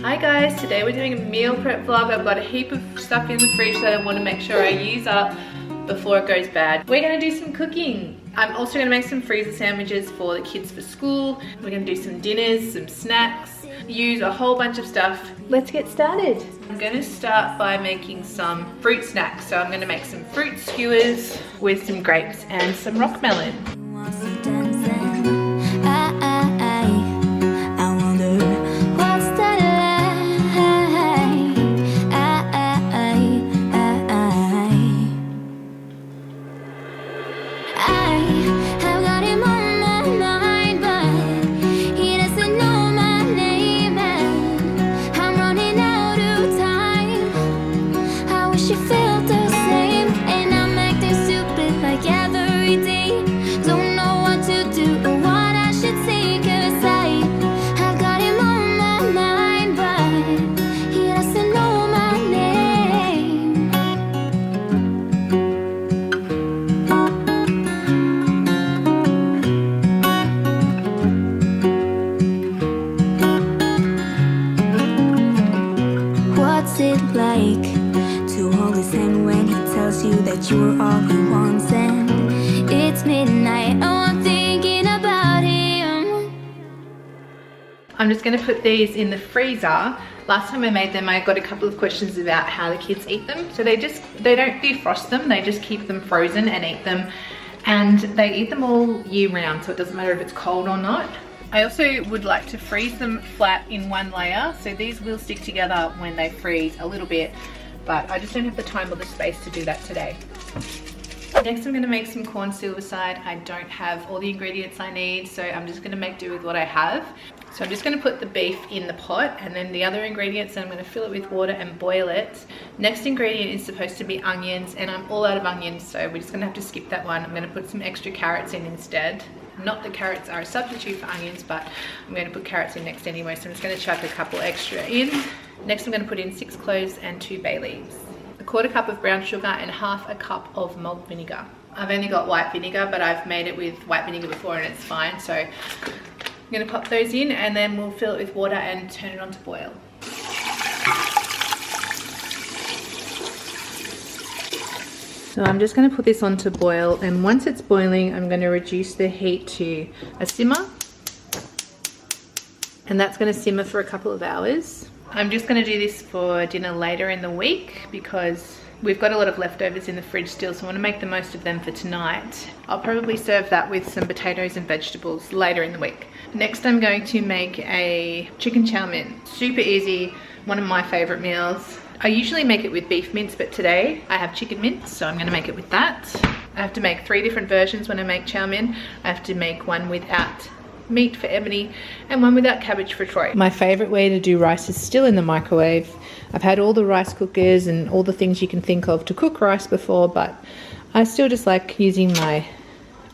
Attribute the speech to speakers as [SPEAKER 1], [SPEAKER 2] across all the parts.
[SPEAKER 1] Hi guys, today we're doing a meal prep vlog. I've got a heap of stuff in the fridge that I want to make sure I use up before it goes bad. We're going to do some cooking. I'm also going to make some freezer sandwiches for the kids for school. We're going to do some dinners, some snacks, use a whole bunch of stuff. Let's get started. I'm going to start by making some fruit snacks. So I'm going to make some fruit skewers with some grapes and some rock melon.
[SPEAKER 2] That you're all he wants and it's midnight. Oh, I'm thinking about him.
[SPEAKER 1] I'm just going to put these in the freezer. Last time I made them, I got a couple of questions about how the kids eat them. So they don't defrost them, they just keep them frozen and eat them. And they eat them all year round, so it doesn't matter if it's cold or not. I also would like to freeze them flat in one layer, so these will stick together when they freeze a little bit. But I just don't have the time or the space to do that today. Next I'm going to make some corn silverside. I don't have all the ingredients I need, so I'm just going to make do with what I have. So I'm just going to put the beef in the pot, and then the other ingredients, I'm going to fill it with water and boil it. Next ingredient is supposed to be onions, and I'm all out of onions, so we're just going to have to skip that one. I'm going to put some extra carrots in instead. Not that carrots are a substitute for onions, but I'm going to put carrots in next anyway, so I'm just going to chuck a couple extra in. Next I'm going to put in 6 cloves and 2 bay leaves, a 1/4 cup of brown sugar and 1/2 cup of malt vinegar. I've only got white vinegar, but I've made it with white vinegar before and it's fine. So I'm going to pop those in, and then we'll fill it with water and turn it on to boil. So I'm just going to put this on to boil, and once it's boiling I'm going to reduce the heat to a simmer, and that's going to simmer for a couple of hours. I'm just going to do this for dinner later in the week because we've got a lot of leftovers in the fridge still, so I want to make the most of them for tonight. I'll probably serve that with some potatoes and vegetables later in the week. Next I'm going to make a chicken chow mein. Super easy, one of my favorite meals. I usually make it with beef mince, but today I have chicken mince, so I'm going to make it with that. I have to make 3 different versions when I make chow mein. I have to make one without meat for Ebony and one without cabbage for Troy. My favorite way to do rice is still in the microwave. I've had all the rice cookers and all the things you can think of to cook rice before, but I still just like using my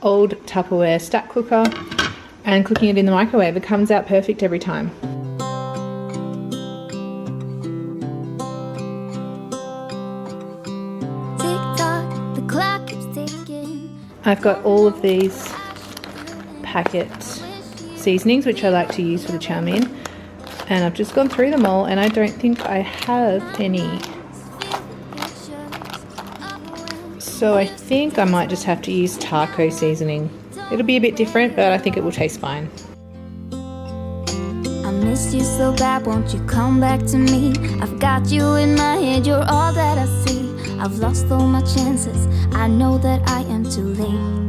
[SPEAKER 1] old Tupperware stack cooker and cooking it in the microwave. It comes out perfect every time.
[SPEAKER 2] Tick-tock, the clock keeps ticking.
[SPEAKER 1] I've got all of these packet seasonings which I like to use for the chow mein, and I've just gone through them all and I don't think I have any, so I think I might just have to use taco seasoning. It'll be a bit different, but I think it will taste fine.
[SPEAKER 2] I miss you so bad, won't you come back to me? I've got you in my head, you're all that I see. I've lost all my chances, I know that I am too late.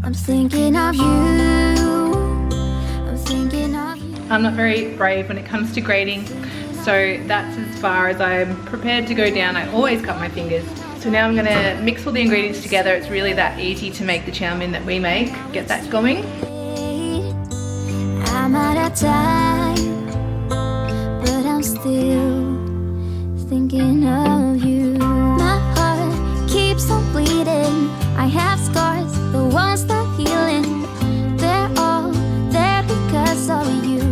[SPEAKER 2] I'm thinking of you, I'm thinking of you.
[SPEAKER 1] I'm not very brave when it comes to grating, so that's as far as I'm prepared to go down. I always cut my fingers. So now I'm gonna mix all the ingredients together. It's really that easy to make the chow mein that we make. Get that going.
[SPEAKER 2] I'm out of time, but I'm still thinking of you. My heart keeps on bleeding. I have scars, the ones not healing. They're all there because of you.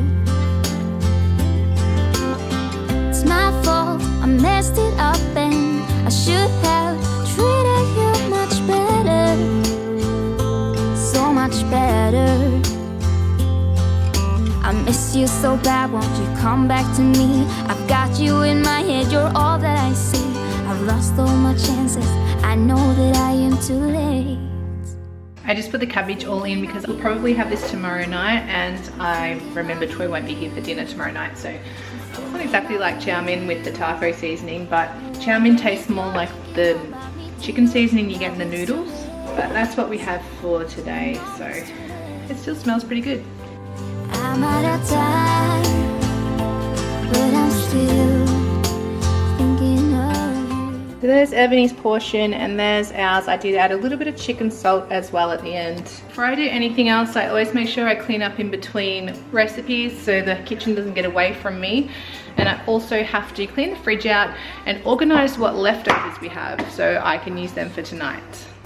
[SPEAKER 2] It's my fault, I messed it up, and I should have treated you much better, so much better. I miss you you so bad, won't you come back to me? I've got you in my head, you're all that I see. I've lost all my chances, I know that I am too late.
[SPEAKER 1] I just put the cabbage all in because we'll probably have this tomorrow night, and I remember Troy won't be here for dinner tomorrow night, so it's not exactly like chow mein with the taco seasoning, but chow mein tastes more like the chicken seasoning you get in the noodles, but that's what we have for today, so it still smells pretty good.
[SPEAKER 2] I'm out of time, but I'm still thinking of you.
[SPEAKER 1] So there's Ebony's portion and there's ours. I did add a little bit of chicken salt as well at the end. Before I do anything else, I always make sure I clean up in between recipes so the kitchen doesn't get away from me. And I also have to clean the fridge out and organize what leftovers we have so I can use them for tonight.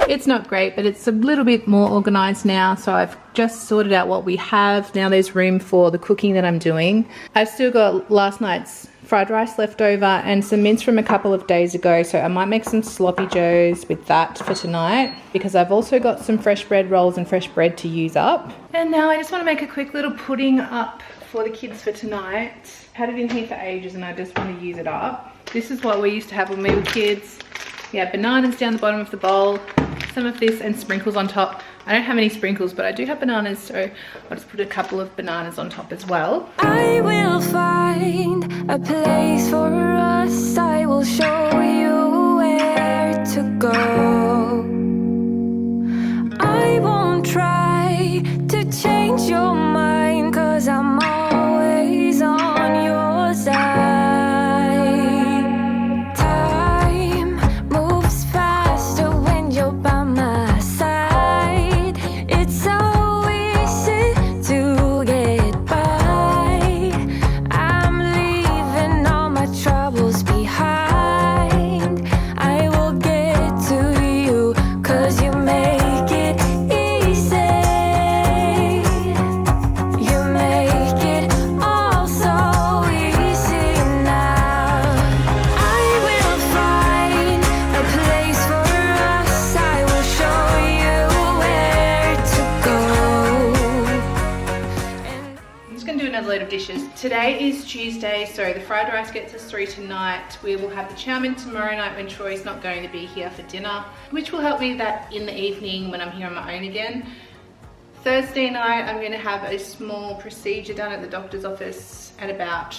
[SPEAKER 1] It's not great, but it's a little bit more organized now, so I've just sorted out what we have. Now there's room for the cooking that I'm doing. I've still got last night's fried rice left over and some mince from a couple of days ago, so I might make some sloppy joes with that for tonight, because I've also got some fresh bread rolls and fresh bread to use up. And now I just want to make a quick little pudding up for the kids for tonight. Had it in here for ages and I just want to use it up. This is what we used to have when we were kids. Yeah, bananas down the bottom of the bowl, some of this and sprinkles on top. I don't have any sprinkles, but I do have bananas, so I'll just put a couple of bananas on top as well.
[SPEAKER 3] I will find a place for us. I will show you where to go. I won't try to change your mind, 'cause I'm always on your side. Time moves faster when you're by my side. It's so easy to get by. I'm leaving all my troubles behind. I will get to you, 'cause you make it easy. You make it all so easy now. I will find a place for us. I will show you where to go.
[SPEAKER 1] I'm just going to do another load of dishes. Today is Tuesday, so the fried rice gets us through tonight. We will have the chow mein tomorrow night when Troy's not going to be here for dinner, which will help me with that in the evening when I'm here on my own again. Thursday night, I'm going to have a small procedure done at the doctor's office at about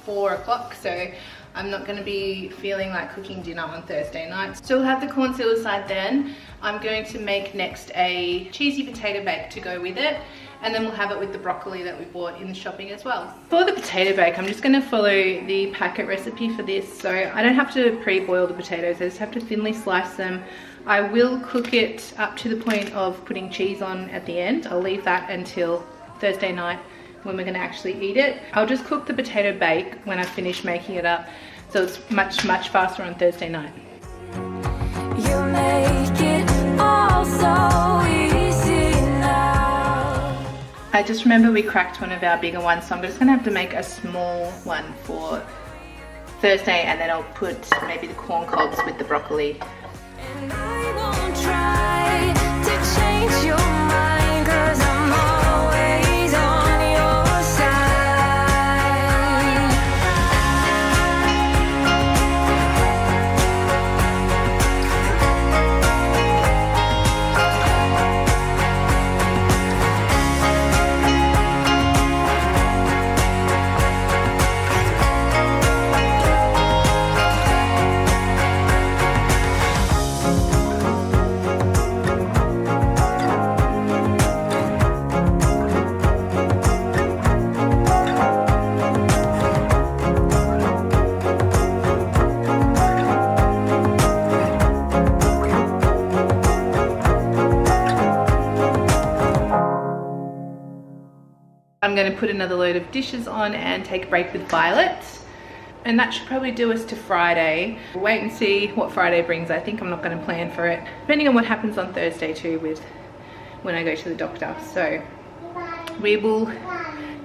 [SPEAKER 1] 4 o'clock, so I'm not going to be feeling like cooking dinner on Thursday night. So we'll have the corn silver side then. I'm going to make next a cheesy potato bake to go with it, and then we'll have it with the broccoli that we bought in the shopping as well. For the potato bake, I'm just going to follow the packet recipe for this, so I don't have to pre-boil the potatoes, I just have to thinly slice them. I will cook it up to the point of putting cheese on at the end. I'll leave that until Thursday night when we're going to actually eat it. I'll just cook the potato bake when I finish making it up, so it's much faster on Thursday night.
[SPEAKER 3] You make it all so easy now.
[SPEAKER 1] I just remember we cracked one of our bigger ones, so I'm just going to have to make a small one for Thursday, and then I'll put maybe the corn cobs with the broccoli.
[SPEAKER 3] And I won't try to change your mind, 'cause I'm always on your side.
[SPEAKER 1] I'm going to put another load of dishes on and take a break with Violet. And that should probably do us to Friday. We'll wait and see what Friday brings. I think I'm not going to plan for it, depending on what happens on Thursday too with when I go to the doctor. So we will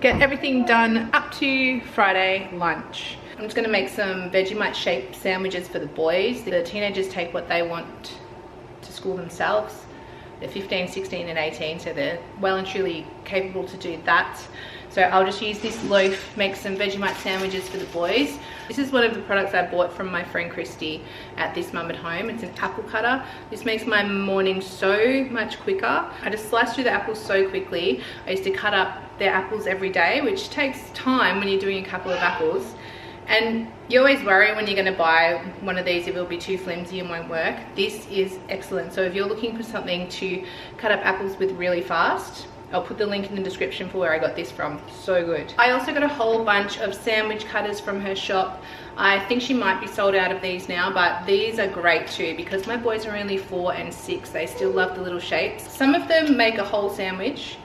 [SPEAKER 1] get everything done up to Friday lunch. I'm just going to make some Vegemite shaped sandwiches for the boys. The teenagers take what they want to school themselves. They're 15, 16 and 18, so they're well and truly capable to do that. So I'll just use this loaf, make some Vegemite sandwiches for the boys. This is one of the products I bought from my friend Christy at This Mum at Home. It's an apple cutter. This makes my morning so much quicker. I just slice through the apples so quickly. I used to cut up their apples every day, which takes time when you're doing a couple of apples. And you always worry when you're going to buy one of these if it'll be too flimsy and won't work. This is excellent. So if you're looking for something to cut up apples with really fast, I'll put the link in the description for where I got this from. So good. I also got a whole bunch of sandwich cutters from her shop. I think she might be sold out of these now, but these are great too because my boys are only 4 and 6. They still love the little shapes. Some of them make a whole sandwich,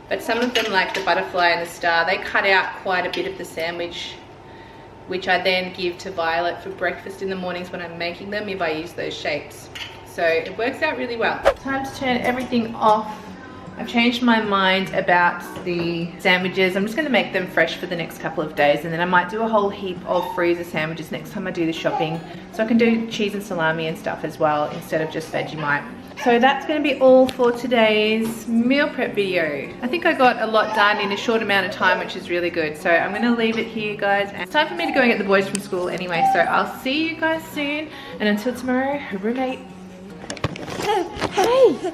[SPEAKER 1] but some of them, like the butterfly and the star, they cut out quite a bit of the sandwich, which I then give to Violet for breakfast in the mornings when I'm making them if I use those shapes. So it works out really well. Time to turn everything off. I've changed my mind about the sandwiches. I'm just going to make them fresh for the next couple of days, and then I might do a whole heap of freezer sandwiches next time I do the shopping. So I can do cheese and salami and stuff as well instead of just Vegemite. So that's going to be all for today's meal prep video. I think I got a lot done in a short amount of time, which is really good. So I'm going to leave it here, guys. And it's time for me to go and get the boys from school anyway. So I'll see you guys soon. And until tomorrow, roommate.
[SPEAKER 4] Hey!